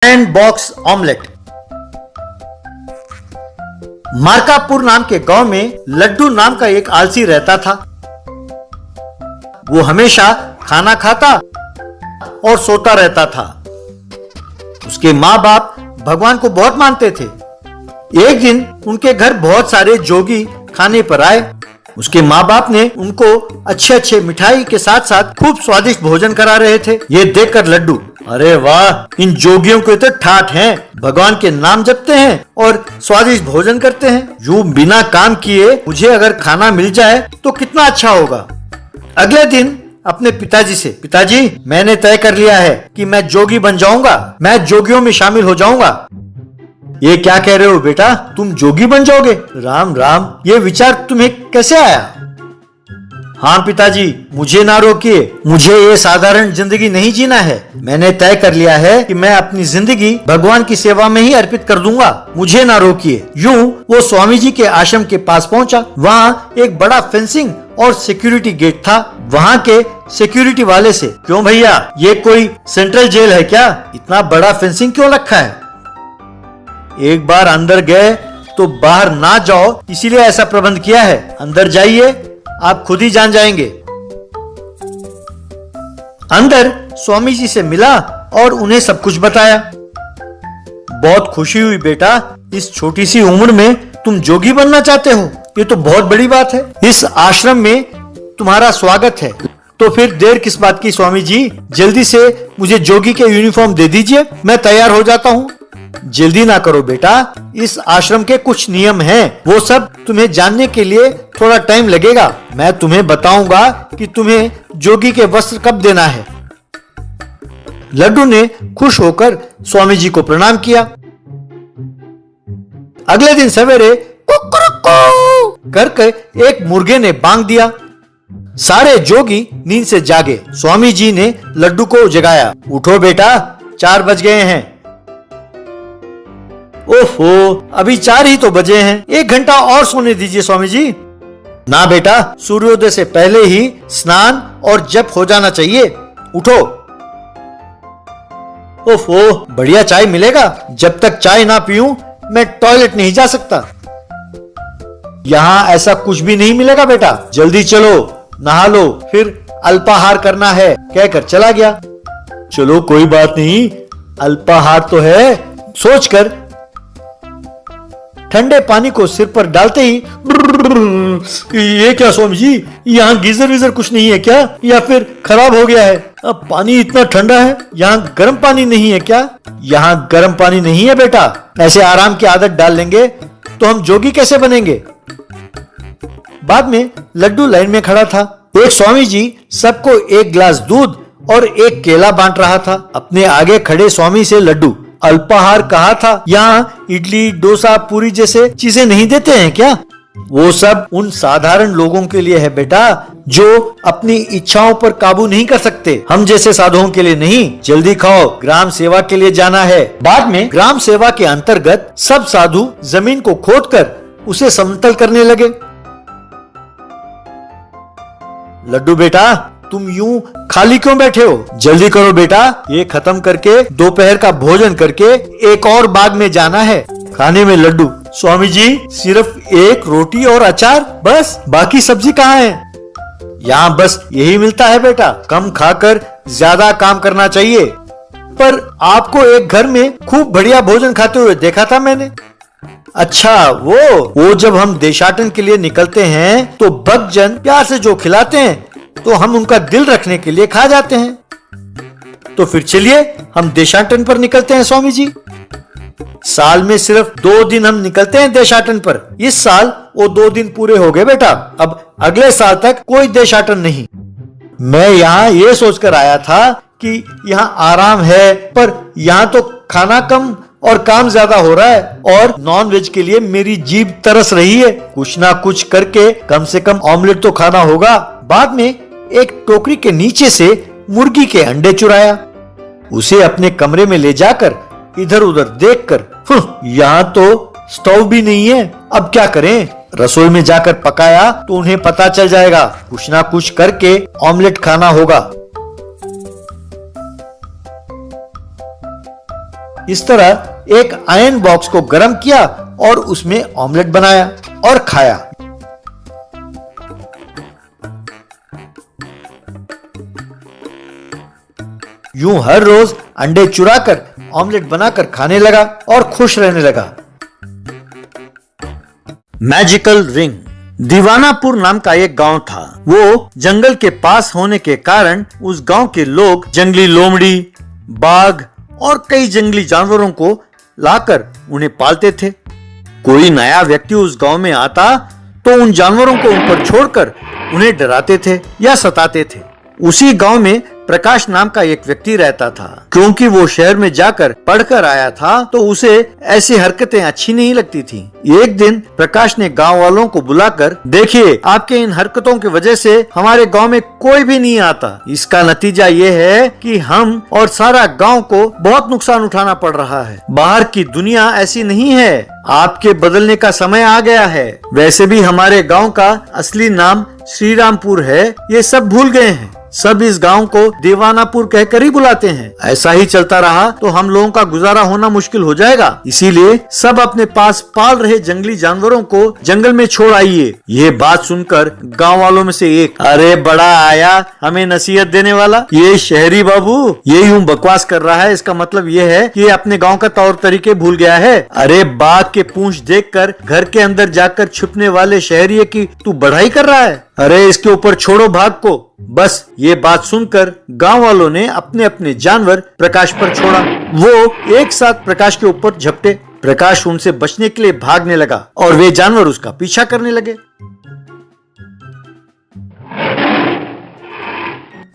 Sand box omelette. मार्कापुर नाम के गांव में लड्डू नाम का एक आलसी रहता था। वो हमेशा खाना खाता और सोता रहता था। उसके माँ बाप भगवान को बहुत मानते थे। एक दिन उनके घर बहुत सारे जोगी खाने पर आए। उसके माँ बाप ने उनको अच्छे अच्छे मिठाई के साथ साथ खूब स्वादिष्ट भोजन करा रहे थे। ये देखकर लड्डू, अरे वाह, इन जोगियों के तो ठाठ हैं, भगवान के नाम जपते हैं और स्वादिष्ट भोजन करते हैं। यूं बिना काम किए मुझे अगर खाना मिल जाए तो कितना अच्छा होगा। अगले दिन अपने पिताजी से, पिताजी मैंने तय कर लिया है कि मैं जोगी बन जाऊंगा, मैं जोगियों में शामिल हो जाऊंगा। ये क्या कह रहे हो बेटा, तुम जोगी बन जाओगे? राम राम, ये विचार तुम्हें कैसे आया? हाँ पिताजी, मुझे ना रोकिए, मुझे ये साधारण जिंदगी नहीं जीना है। मैंने तय कर लिया है कि मैं अपनी जिंदगी भगवान की सेवा में ही अर्पित कर दूंगा, मुझे ना रोकिए। यूं वो स्वामी जी के आश्रम के पास पहुंचा। वहाँ एक बड़ा फेंसिंग और सिक्योरिटी गेट था। वहाँ के सिक्योरिटी वाले से, क्यों भैया, ये कोई सेंट्रल जेल है क्या? इतना बड़ा फेंसिंग क्यों रखा है? एक बार अंदर गए तो बाहर ना जाओ, इसीलिए ऐसा प्रबंध किया है। अंदर जाइए, आप खुद ही जान जाएंगे। अंदर स्वामी जी से मिला और उन्हें सब कुछ बताया। बहुत खुशी हुई बेटा, इस छोटी सी उम्र में तुम जोगी बनना चाहते हो, ये तो बहुत बड़ी बात है। इस आश्रम में तुम्हारा स्वागत है। तो फिर देर किस बात की स्वामी जी, जल्दी से मुझे जोगी के यूनिफॉर्म दे दीजिए, मैं तैयार हो जाता हूँ। जल्दी ना करो बेटा, इस आश्रम के कुछ नियम हैं, वो सब तुम्हें जानने के लिए थोड़ा टाइम लगेगा। मैं तुम्हें बताऊंगा कि तुम्हें जोगी के वस्त्र कब देना है। लड्डू ने खुश होकर स्वामी जी को प्रणाम किया। अगले दिन सवेरे कुकरुकू करके एक मुर्गे ने बांग दिया। सारे जोगी नींद से जागे। स्वामी जी ने लड्डू को जगाया। उठो बेटा, 4 बज गए हैं। ओहो, अभी 4 ही तो बजे हैं, 1 घंटा और सोने दीजिए स्वामी जी। ना बेटा, सूर्योदय से पहले ही स्नान और जप हो जाना चाहिए। उठो। ओहो, बढ़िया चाय मिलेगा। जब तक चाय ना पीऊं मैं टॉयलेट नहीं जा सकता। यहाँ ऐसा कुछ भी नहीं मिलेगा बेटा, जल्दी चलो, नहा लो, फिर अल्पाहार करना है, कहकर चला गया। चलो कोई बात नहीं, अल्पाहार तो है, सोचकर ठंडे पानी को सिर पर डालते ही, ये क्या स्वामी जी, यहाँ गीजर वीजर कुछ नहीं है क्या, या फिर खराब हो गया है? अब पानी इतना ठंडा है, यहाँ गर्म पानी नहीं है क्या? यहाँ गर्म पानी नहीं है बेटा, ऐसे आराम की आदत डाल लेंगे तो हम जोगी कैसे बनेंगे? बाद में लड्डू लाइन में खड़ा था। एक स्वामी जी सबको 1 गिलास दूध और 1 केला बांट रहा था। अपने आगे खड़े स्वामी से लड्डू, अल्पाहार कहा था, यहाँ इडली डोसा पूरी जैसे चीजें नहीं देते हैं क्या? वो सब उन साधारण लोगों के लिए है बेटा, जो अपनी इच्छाओं पर काबू नहीं कर सकते। हम जैसे साधुओं के लिए नहीं। जल्दी खाओ, ग्राम सेवा के लिए जाना है। बाद में ग्राम सेवा के अंतर्गत सब साधु जमीन को खोदकर उसे समतल करने लगे। लड्डू बेटा, तुम यूं खाली क्यों बैठे हो? जल्दी करो बेटा, ये खत्म करके दोपहर का भोजन करके एक और बाग में जाना है। खाने में लड्डू, स्वामी जी सिर्फ 1 रोटी और अचार बस, बाकी सब्जी कहाँ है? यहाँ बस यही मिलता है बेटा, कम खाकर ज्यादा काम करना चाहिए। पर आपको एक घर में खूब बढ़िया भोजन खाते हुए देखा था मैंने। अच्छा, वो जब हम देशाटन के लिए निकलते हैं तो भक्तजन प्यार से जो खिलाते हैं तो हम उनका दिल रखने के लिए खा जाते हैं। तो फिर चलिए हम देशाटन पर निकलते हैं स्वामी जी। साल में सिर्फ 2 दिन हम निकलते हैं देशाटन पर। इस साल वो 2 दिन पूरे हो गए बेटा, अब अगले साल तक कोई देशाटन नहीं। मैं यहाँ ये सोचकर आया था कि यहाँ आराम है, पर यहाँ तो खाना कम और काम ज्यादा हो रहा है, और नॉन वेज के लिए मेरी जीभ तरस रही है। कुछ ना कुछ करके कम से कम ऑमलेट तो खाना होगा। बाद में एक टोकरी के नीचे से मुर्गी के अंडे चुराया। उसे अपने कमरे में ले जाकर इधर उधर देखकर, यहाँ तो स्टोव भी नहीं है, अब क्या करें? रसोई में जाकर पकाया तो उन्हें पता चल जाएगा। कुछ ना कुछ करके ऑमलेट खाना होगा। इस तरह एक आयरन बॉक्स को गर्म किया और उसमें ऑमलेट बनाया और खाया। यूं हर रोज अंडे चुराकर ऑमलेट बनाकर खाने लगा और खुश रहने लगा। Magical ring. दीवानापुर नाम का एक गांव था। वो जंगल के पास होने के कारण उस गांव के लोग जंगली लोमड़ी, बाघ और कई जंगली जानवरों को लाकर उन्हें पालते थे। कोई नया व्यक्ति उस गांव में आता तो उन जानवरों को उन पर छोड़कर उन्हें डराते थे या सताते थे। उसी गांव में प्रकाश नाम का एक व्यक्ति रहता था। क्योंकि वो शहर में जाकर पढ़कर आया था तो उसे ऐसी हरकतें अच्छी नहीं लगती थी। एक दिन प्रकाश ने गांव वालों को बुलाकर, देखिए आपके इन हरकतों की वजह से हमारे गांव में कोई भी नहीं आता। इसका नतीजा ये है कि हम और सारा गांव को बहुत नुकसान उठाना पड़ रहा है। बाहर की दुनिया ऐसी नहीं है। आपके बदलने का समय आ गया है। वैसे भी हमारे गाँव का असली नाम श्री रामपुर है। ये सब भूल गए हैं। सब इस गांव को दीवानापुर कहकर ही बुलाते हैं। ऐसा ही चलता रहा तो हम लोगों का गुजारा होना मुश्किल हो जाएगा। इसीलिए सब अपने पास पाल रहे जंगली जानवरों को जंगल में छोड़ आइए। ये बात सुनकर गांव वालों में से एक, अरे बड़ा आया हमें नसीहत देने वाला, ये शहरी बाबू ये यूं बकवास कर रहा है, इसका मतलब ये है कि ये अपने गाँव का तौर तरीके भूल गया है। अरे बाघ के पूंछ देखकर घर के अंदर जाकर छुपने वाले शहरी की तू बढ़ाई कर रहा है। अरे इसके ऊपर छोड़ो भाग को। बस ये बात सुनकर गांव वालों ने अपने अपने जानवर प्रकाश पर छोड़ा। वो एक साथ प्रकाश के ऊपर झपटे। प्रकाश उनसे बचने के लिए भागने लगा और वे जानवर उसका पीछा करने लगे।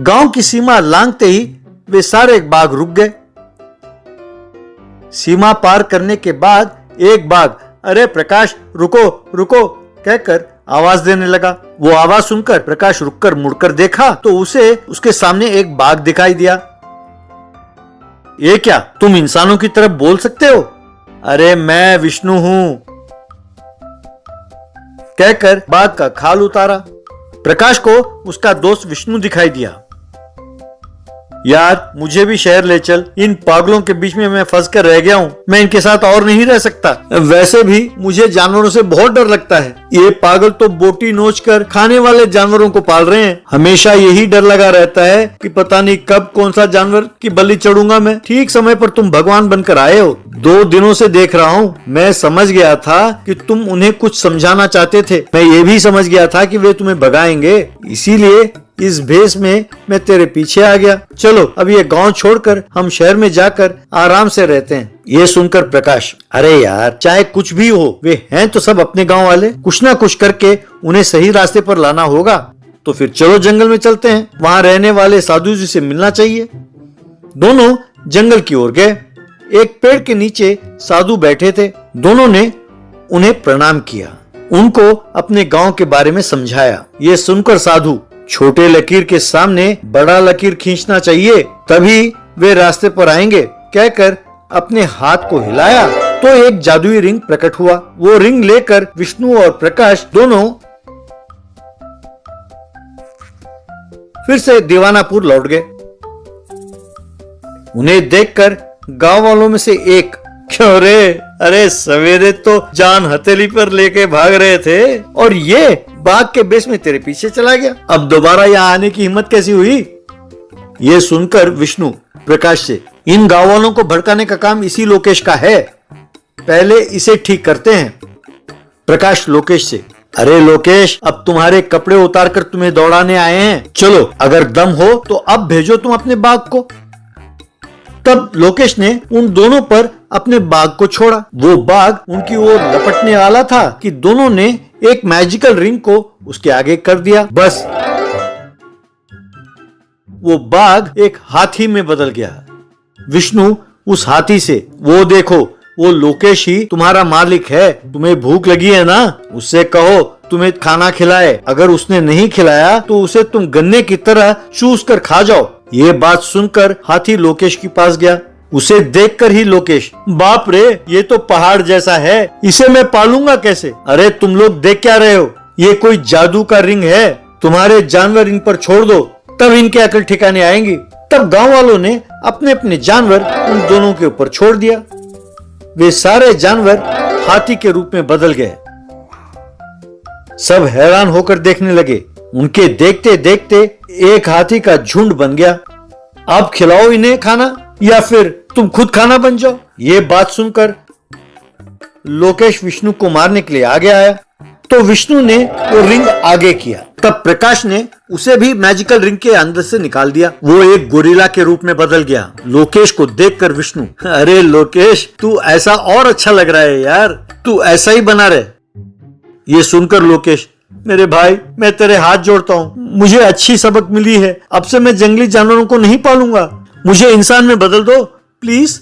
गांव की सीमा लांघते ही वे सारे बाघ रुक गए। सीमा पार करने के बाद एक बाघ, अरे प्रकाश रुको रुको कहकर आवाज देने लगा। वो आवाज सुनकर प्रकाश रुककर मुड़कर देखा तो उसे उसके सामने एक बाघ दिखाई दिया। ये क्या, तुम इंसानों की तरफ बोल सकते हो? अरे मैं विष्णु हूं कहकर बाघ का खाल उतारा। प्रकाश को उसका दोस्त विष्णु दिखाई दिया। यार मुझे भी शहर ले चल, इन पागलों के बीच में मैं फंस कर रह गया हूँ। मैं इनके साथ और नहीं रह सकता। वैसे भी मुझे जानवरों से बहुत डर लगता है। ये पागल तो बोटी नोच कर खाने वाले जानवरों को पाल रहे हैं। हमेशा यही डर लगा रहता है कि पता नहीं कब कौन सा जानवर की बलि चढ़ूंगा मैं। ठीक समय पर तुम भगवान बनकर आए हो। 2 दिनों से देख रहा हूँ। मैं समझ गया था कि तुम उन्हें कुछ समझाना चाहते थे। मैं ये भी समझ गया था कि वे तुम्हें भगाएंगे, इसीलिए इस भेष में मैं तेरे पीछे आ गया। चलो अब ये गांव छोड़कर हम शहर में जाकर आराम से रहते हैं। ये सुनकर प्रकाश, अरे यार चाहे कुछ भी हो, वे हैं तो सब अपने गांव वाले। कुछ ना कुछ करके उन्हें सही रास्ते पर लाना होगा। तो फिर चलो जंगल में चलते हैं। वहां रहने वाले साधु जी से मिलना चाहिए। दोनों जंगल की ओर गए। एक पेड़ के नीचे साधु बैठे थे। दोनों ने उन्हें प्रणाम किया, उनको अपने गांव के बारे में समझाया। ये सुनकर साधु, छोटे लकीर के सामने बड़ा लकीर खींचना चाहिए, तभी वे रास्ते पर आएंगे कहकर अपने हाथ को हिलाया तो एक जादुई रिंग प्रकट हुआ। वो रिंग लेकर विष्णु और प्रकाश दोनों फिर से दीवानापुर लौट गए। उन्हें देखकर गांव वालों में से एक, क्यों रे, अरे सवेरे तो जान हथेली पर लेके भाग रहे थे और ये बाघ के बेस में तेरे पीछे चला गया। अब दोबारा यहाँ आने की हिम्मत कैसी हुई? ये सुनकर विष्णु प्रकाश से, इन गांव वालों को भड़काने का काम इसी लोकेश का है, पहले इसे ठीक करते हैं। प्रकाश लोकेश से, अरे लोकेश अब तुम्हारे कपड़े उतार कर तुम्हें दौड़ाने आए हैं। चलो अगर दम हो तो अब भेजो तुम अपने बाघ को। तब लोकेश ने उन दोनों पर अपने बाघ को छोड़ा। वो बाघ उनकी ओर लपटने वाला था कि दोनों ने एक मैजिकल रिंग को उसके आगे कर दिया। बस वो बाघ एक हाथी में बदल गया। विष्णु उस हाथी से, वो देखो वो लोकेश ही तुम्हारा मालिक है, तुम्हें भूख लगी है ना, उससे कहो तुम्हें खाना खिलाए। अगर उसने नहीं खिलाया तो उसे तुम गन्ने की तरह चूस कर खा जाओ। ये बात सुनकर हाथी लोकेश के पास गया। उसे देखकर ही लोकेश, बाप रे ये तो पहाड़ जैसा है, इसे मैं पालूंगा कैसे? अरे तुम लोग देख क्या रहे हो, ये कोई जादू का रिंग है, तुम्हारे जानवर इन पर छोड़ दो तब इनके अकल ठिकाने आएंगी। तब गांव वालों ने अपने अपने जानवर उन दोनों के ऊपर छोड़ दिया। वे सारे जानवर हाथी के रूप में बदल गए। सब हैरान होकर देखने लगे। उनके देखते देखते एक हाथी का झुंड बन गया। अब खिलाओ इन्हें खाना या फिर तुम खुद खाना बन जाओ। ये बात सुनकर लोकेश विष्णु को मारने के लिए आगे आया, तो विष्णु ने वो रिंग आगे किया। तब प्रकाश ने उसे भी मैजिकल रिंग के अंदर से निकाल दिया। वो एक गोरिल्ला के रूप में बदल गया। लोकेश को देखकर विष्णु, अरे लोकेश, तू ऐसा और अच्छा लग रहा है यार, तू ऐसा ही बना रहे। ये सुनकर लोकेश, मेरे भाई, मैं तेरे हाथ जोड़ता हूँ, मुझे अच्छी सबक मिली है। अब से मैं जंगली जानवरों को नहीं पालूंगा, मुझे इंसान में बदल दो प्लीज।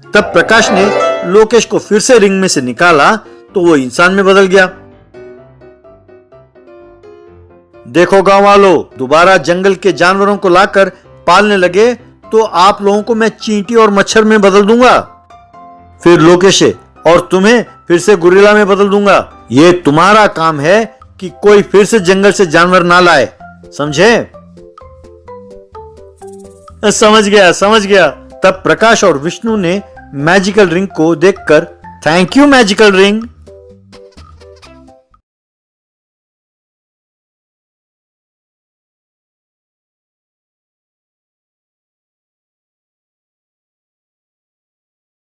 तब प्रकाश ने लोकेश को फिर से रिंग में से निकाला तो वो इंसान में बदल गया। देखो गांव वालों, दोबारा जंगल के जानवरों को लाकर पालने लगे तो आप लोगों को मैं चींटी और मच्छर में बदल दूंगा, फिर लोकेश और तुम्हें फिर से गोरिल्ला में बदल दूंगा। ये तुम्हारा काम है कि कोई फिर से जंगल से जानवर ना लाए, समझे? समझ गया, समझ गया। तब प्रकाश और विष्णु ने मैजिकल रिंग को देखकर, थैंक यू मैजिकल रिंग,